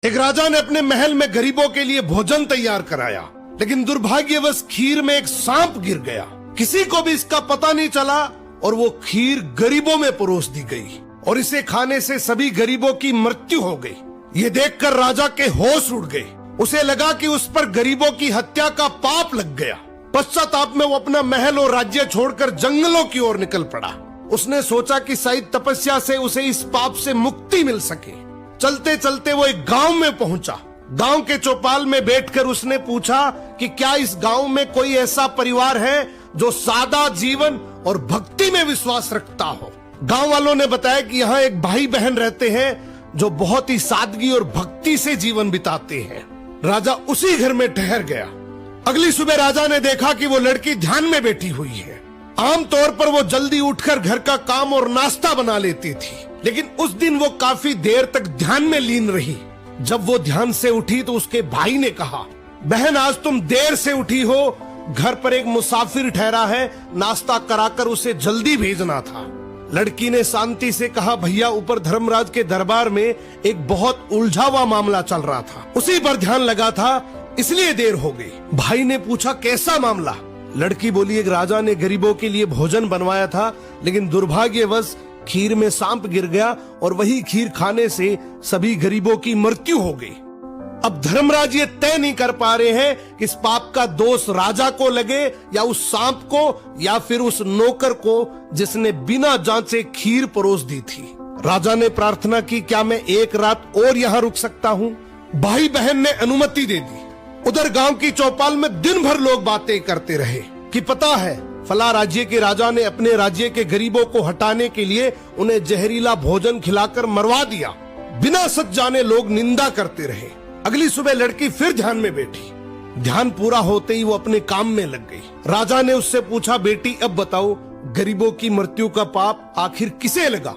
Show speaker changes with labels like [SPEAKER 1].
[SPEAKER 1] एक राजा ने अपने महल में गरीबों के लिए भोजन तैयार कराया, लेकिन दुर्भाग्यवश खीर में एक सांप गिर गया। किसी को भी इसका पता नहीं चला और वो खीर गरीबों में परोस दी गई और इसे खाने से सभी गरीबों की मृत्यु हो गई। ये देखकर राजा के होश उड़ गए। उसे लगा कि उस पर गरीबों की हत्या का पाप लग गया। पश्चाताप में वो अपना महल और राज्य छोड़कर जंगलों की ओर निकल पड़ा। उसने सोचा कि शायद तपस्या से उसे इस पाप से मुक्ति मिल सके। चलते चलते वो एक गांव में पहुंचा। गांव के चौपाल में बैठकर उसने पूछा कि क्या इस गांव में कोई ऐसा परिवार है जो सादा जीवन और भक्ति में विश्वास रखता हो। गांव वालों ने बताया कि यहाँ एक भाई बहन रहते हैं जो बहुत ही सादगी और भक्ति से जीवन बिताते हैं। राजा उसी घर में ठहर गया। अगली सुबह राजा ने देखा कि वो लड़की ध्यान में बैठी हुई है। आमतौर पर वो जल्दी उठकर घर का काम और नाश्ता बना लेती थी, लेकिन उस दिन वो काफी देर तक ध्यान में लीन रही। जब वो ध्यान से उठी तो उसके भाई ने कहा, बहन आज तुम देर से उठी हो, घर पर एक मुसाफिर ठहरा है, नाश्ता कराकर उसे जल्दी भेजना था। लड़की ने शांति से कहा, भैया ऊपर धर्मराज के दरबार में एक बहुत उलझा हुआ मामला चल रहा था, उसी पर ध्यान लगा था, इसलिए देर हो गई। भाई ने पूछा, कैसा मामला? लड़की बोली, एक राजा ने गरीबों के लिए भोजन बनवाया था, लेकिन दुर्भाग्यवश खीर में सांप गिर गया और वही खीर खाने से सभी गरीबों की मृत्यु हो गई। अब धर्मराज ये तय नहीं कर पा रहे हैं कि इस पाप का दोष राजा को लगे या उस सांप को या फिर उस नौकर को जिसने बिना जांचे खीर परोस दी थी। राजा ने प्रार्थना की, क्या मैं एक रात और यहाँ रुक सकता हूँ? भाई बहन ने अनुमति दे दी। उधर गांव की चौपाल में दिन भर लोग बातें करते रहे कि पता है फला राज्य के राजा ने अपने राज्य के गरीबों को हटाने के लिए उन्हें जहरीला भोजन खिलाकर मरवा दिया। बिना सच जाने लोग निंदा करते रहे। अगली सुबह लड़की फिर ध्यान में बैठी। ध्यान पूरा होते ही वो अपने काम में लग गई। राजा ने उससे पूछा, बेटी अब बताओ गरीबों की मृत्यु का पाप आखिर किसे लगा?